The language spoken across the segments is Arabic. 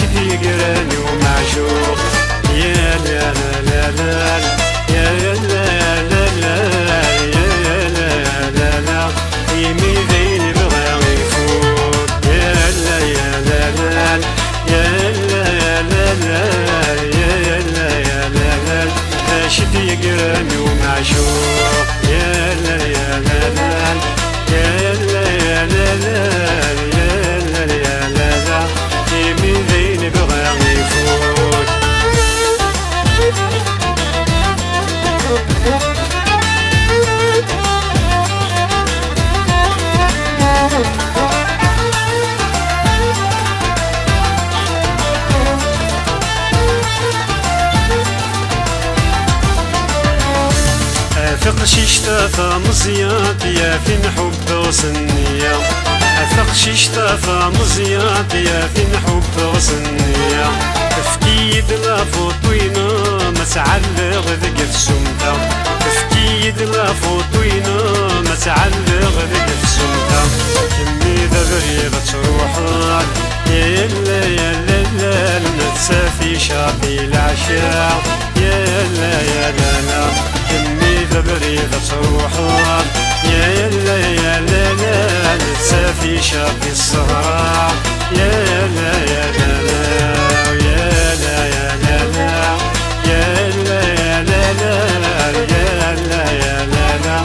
شدي قراني ومعشوق يا لا لا لا لا يا لا لا لا يا لا لا لا يمي ذيني بغى يفوت يا لا يا لا لا يا لا لا لا يا لا يا لا لا شدي قراني ومعشوق يا لا يا لا لا يا لا يا لا لا يا لا يا لا لا يمي ذيني بغى يفوت افق شيشتا مزيات يا فين حب وصنية افق شيشتا مزيات يا فين حب وصنية تفكيد لا فوطوينا ما تعلق ذق في سمتا تفكيد لا فوطوينا ما تعلق ذق في سمتا كمي ذبري بتروحك يا لا يا لا لا نتسافي شاطي العشاء يا لا يا لا لا كمي ذبري بتروحك يا لا يا لا لا نتسافي شاطي الصهراء يا لا يا لا لا يا لا يا لا لا يا لا يا لا لا يا لا يا لا لا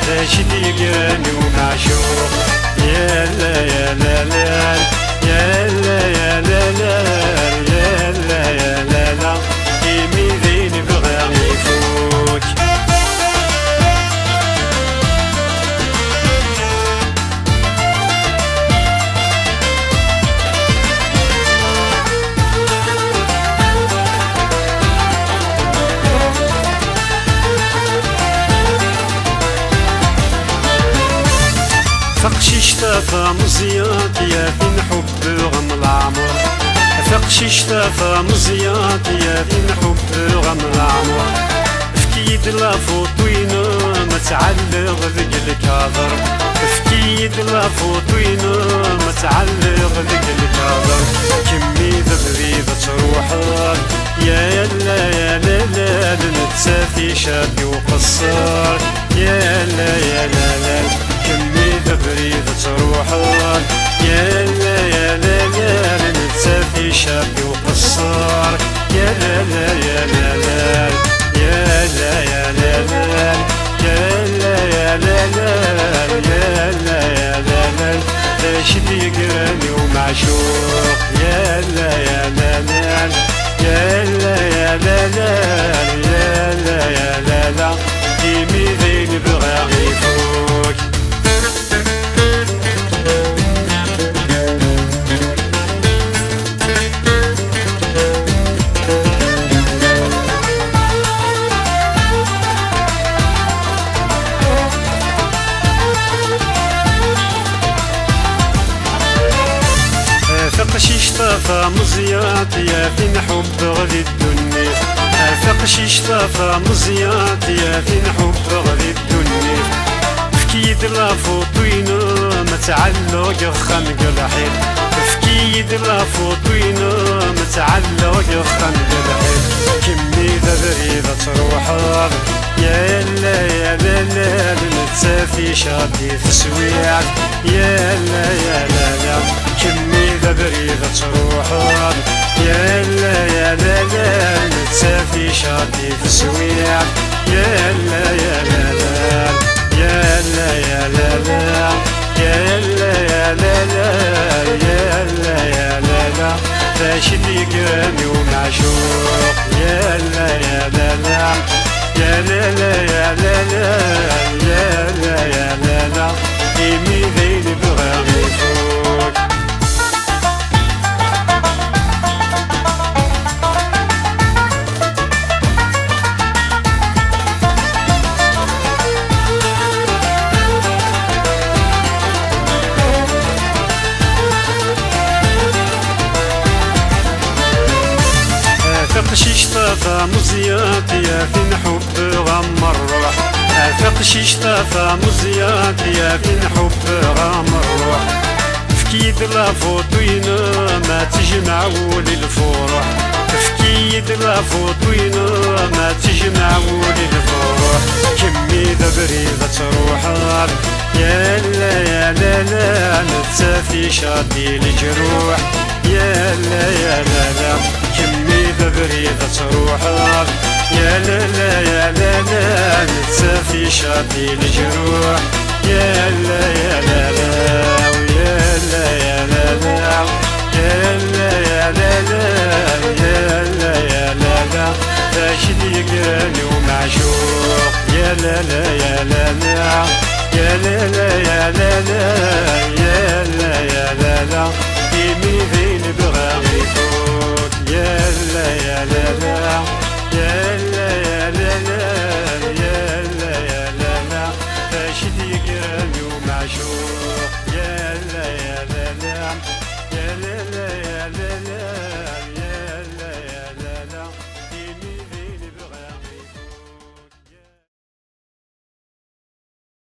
راشدي قراني ومعشوق يا لا يا لا لا يا لا يا لا لا يا لا يا لا لا يمي ذيني بغى يفوت فقشي اشتافى مزيات يا فين حب غم العمر فقشي اشتافى مزيات يا فين حب غم العمر فكيد لا فوطوينا ما تعلق ذق الكاظر فكيد لا فوطوينا ما تعلق ذق الكاظر كمي ذبري بتروحك يا لا يا لا لا نتسافي شابي وقصار يا لا يا لا لا كمي ذبري بتروحك يا لا يا لا لا نتسافي شابي وقصار يا لا لا يا لا لا يا لا يا لا لا يا لا يا لا لا يا لا يا لا لا راشدي قراني ومعشوق يا لا يا لا لا يا لا يا لا لا يا لا يا لا لا يمي ذيني بغى يفوت فقشي اشتافى مزيات يا فين حب غدي الدنيا فقشي اشتافى مزيات يا فين حب غدي الدنيا فكيد لا فوطوينا ما تعلق خنق الحيل فكيد لا فوطوينا ما تعلق خنق الحيل كمي ذبري بتروحك يا لا يا لا لا نتسافي شاطي في سويعك يا لا يا لا لا كمي ذبري بتروحك يا لا يا لا لا نتسافي شاطي في سويعك يا لا يا لا لا يا لا يا لا لا يا لا يا لا لا يا لا يا لا لا راشدي قراني ومعشوق يا لا يا لا لا يا لا لا يا لا لا يا لا يا لا لا يمي ذيني بغى يفوت فقشي اشتافى مزيات يا فين حب غم الروح فقشي اشتافى مزيات يا فين حب غم الروح كيد لا فوطينا ما تجمعوا للفرح تفكيد لا فوطينا ما تجمعوا للفرح كمي بريدة تروح يا لا يا لا لا نتسافي شادي الجروح يا لا يا لا لا كمي بريدة تروح يا لا لا يا لا لا نتسافي شادي الجروح يا لا يا لا لا يا لا يا لا لا يا لا يا لا لا يا لا يا لا لا راشد يقراني ومعشوق يا لا لا يا لا لا يا لا لا يا لا لا يا لا يا لا لا يمي فين بغاغي فوت يا لا يا لا لا يا لا